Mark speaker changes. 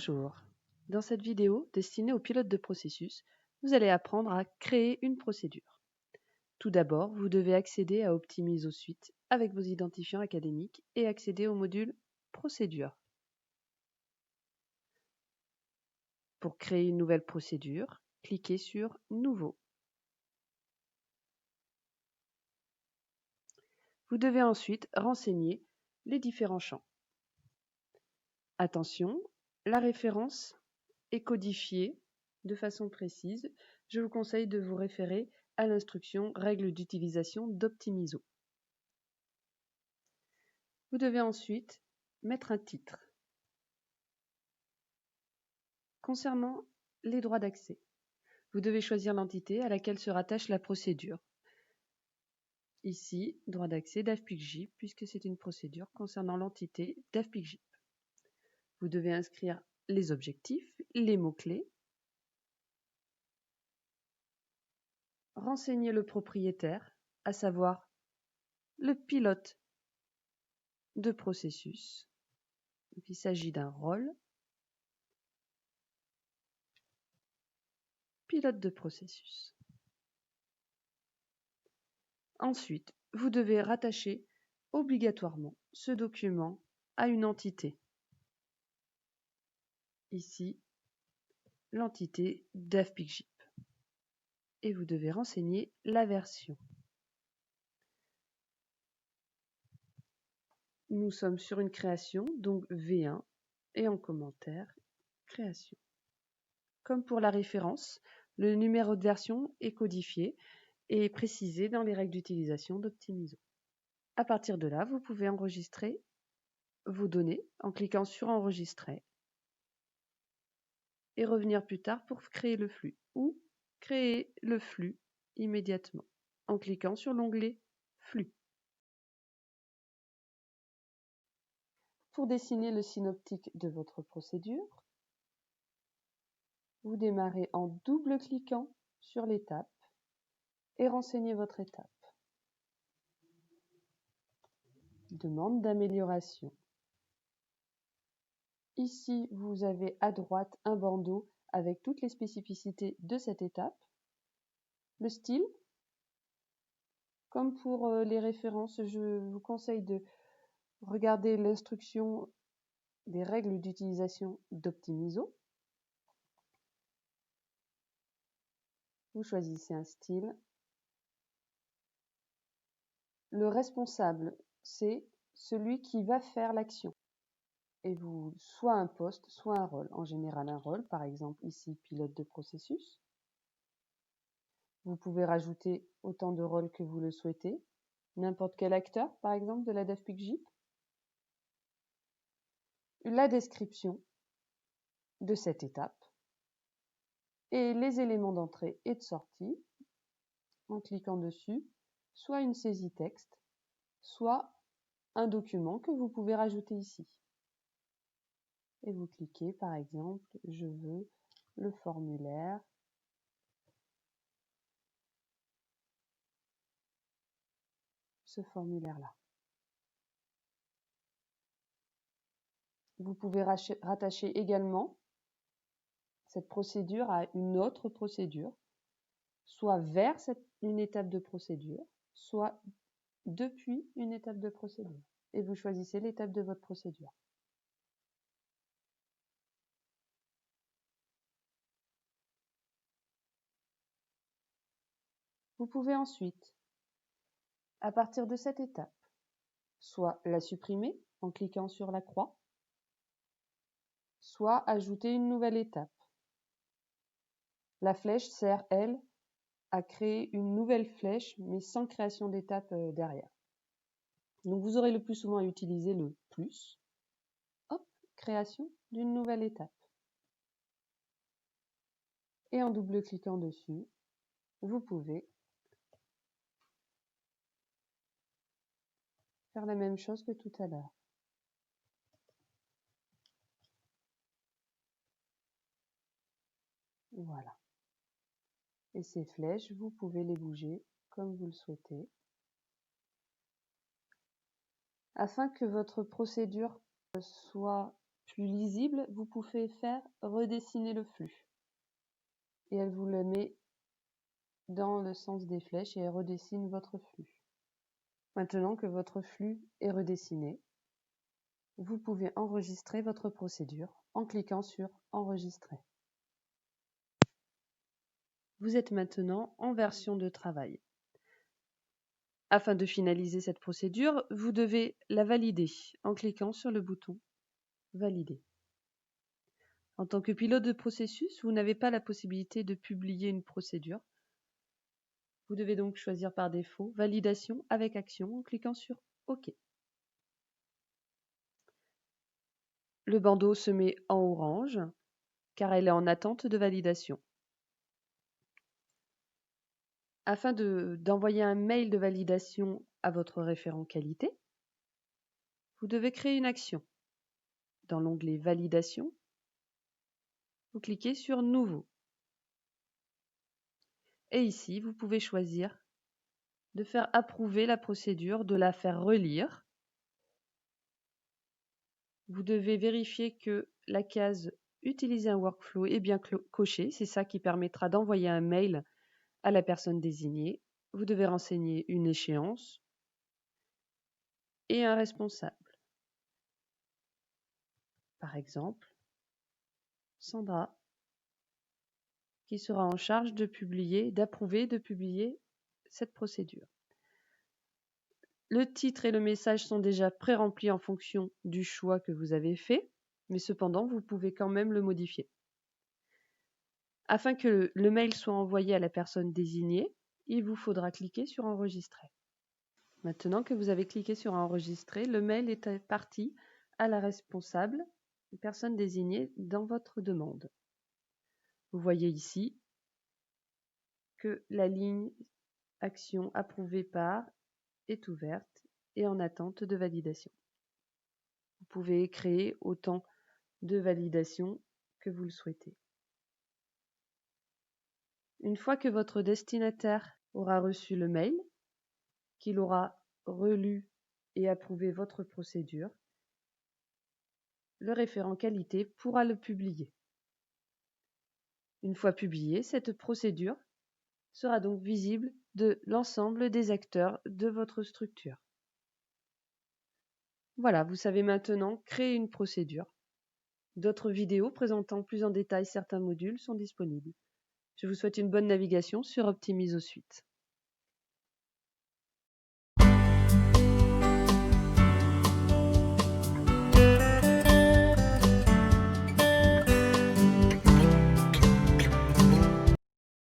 Speaker 1: Bonjour, dans cette vidéo destinée aux pilotes de processus, vous allez apprendre à créer une procédure. Tout d'abord, vous devez accéder à Optimizo Suite avec vos identifiants académiques et accéder au module Procédure. Pour créer une nouvelle procédure, cliquez sur Nouveau. Vous devez ensuite renseigner les différents champs. Attention, la référence est codifiée de façon précise. Je vous conseille de vous référer à l'instruction Règles d'utilisation d'Optimizo. Vous devez ensuite mettre un titre. Concernant les droits d'accès, vous devez choisir l'entité à laquelle se rattache la procédure. Ici, droit d'accès DAF-PIC-JIP, puisque c'est une procédure concernant l'entité DAF-PIC-JIP. Vous devez inscrire les objectifs, les mots-clés, renseigner le propriétaire, à savoir le pilote de processus. Donc, il s'agit d'un rôle, pilote de processus. Ensuite, vous devez rattacher obligatoirement ce document à une entité. Ici, l'entité DAF-PIC-JIP. Et vous devez renseigner la version. Nous sommes sur une création, donc V1, et en commentaire, création. Comme pour la référence, le numéro de version est codifié et précisé dans les règles d'utilisation d'Optimizo. À partir de là, vous pouvez enregistrer vos données en cliquant sur Enregistrer et revenir plus tard pour créer le flux ou créer le flux immédiatement en cliquant sur l'onglet Flux. Pour dessiner le synoptique de votre procédure, vous démarrez en double-cliquant sur l'étape et renseignez votre étape. Demande d'amélioration. Ici, vous avez à droite un bandeau avec toutes les spécificités de cette étape. Le style, comme pour les références, je vous conseille de regarder l'instruction des règles d'utilisation d'Optimizo. Vous choisissez un style. Le responsable, c'est celui qui va faire l'action. Et vous, soit un poste, soit un rôle. En général, un rôle, par exemple ici, pilote de processus. Vous pouvez rajouter autant de rôles que vous le souhaitez. N'importe quel acteur, par exemple, de la DAF-PIC-JIP. La description de cette étape. Et les éléments d'entrée et de sortie, en cliquant dessus, soit une saisie texte, soit un document que vous pouvez rajouter ici. Et vous cliquez, par exemple, je veux le formulaire ce formulaire-là. Vous pouvez rattacher également cette procédure à une autre procédure, soit vers une étape de procédure, soit depuis une étape de procédure. Et vous choisissez l'étape de votre procédure. Vous pouvez ensuite, à partir de cette étape, soit la supprimer en cliquant sur la croix, soit ajouter une nouvelle étape. La flèche sert, elle, à créer une nouvelle flèche, mais sans création d'étape derrière. Donc vous aurez le plus souvent à utiliser le plus. Hop, création d'une nouvelle étape. Et en double-cliquant dessus, vous pouvez faire la même chose que tout à l'heure. Voilà. Et ces flèches, vous pouvez les bouger comme vous le souhaitez. Afin que votre procédure soit plus lisible, vous pouvez faire redessiner le flux. Et elle vous le met dans le sens des flèches et elle redessine votre flux. Maintenant que votre flux est redessiné, vous pouvez enregistrer votre procédure en cliquant sur Enregistrer. Vous êtes maintenant en version de travail. Afin de finaliser cette procédure, vous devez la valider en cliquant sur le bouton Valider. En tant que pilote de processus, vous n'avez pas la possibilité de publier une procédure. Vous devez donc choisir par défaut Validation avec action en cliquant sur OK. Le bandeau se met en orange car elle est en attente de validation. Afin d'envoyer un mail de validation à votre référent qualité, vous devez créer une action. Dans l'onglet Validation, vous cliquez sur Nouveau. Et ici, vous pouvez choisir de faire approuver la procédure, de la faire relire. Vous devez vérifier que la case Utiliser un workflow est bien cochée. C'est ça qui permettra d'envoyer un mail à la personne désignée. Vous devez renseigner une échéance et un responsable. Par exemple, Sandra, qui sera en charge de publier, d'approuver, de publier cette procédure. Le titre et le message sont déjà pré-remplis en fonction du choix que vous avez fait, mais cependant, vous pouvez quand même le modifier. Afin que le mail soit envoyé à la personne désignée, il vous faudra cliquer sur Enregistrer. Maintenant que vous avez cliqué sur Enregistrer, le mail est parti à la responsable, personne désignée dans votre demande. Vous voyez ici que la ligne Action approuvée par est ouverte et en attente de validation. Vous pouvez créer autant de validations que vous le souhaitez. Une fois que votre destinataire aura reçu le mail, qu'il aura relu et approuvé votre procédure, le référent qualité pourra le publier. Une fois publiée, cette procédure sera donc visible de l'ensemble des acteurs de votre structure. Voilà, vous savez maintenant créer une procédure. D'autres vidéos présentant plus en détail certains modules sont disponibles. Je vous souhaite une bonne navigation sur Optimizo Suite.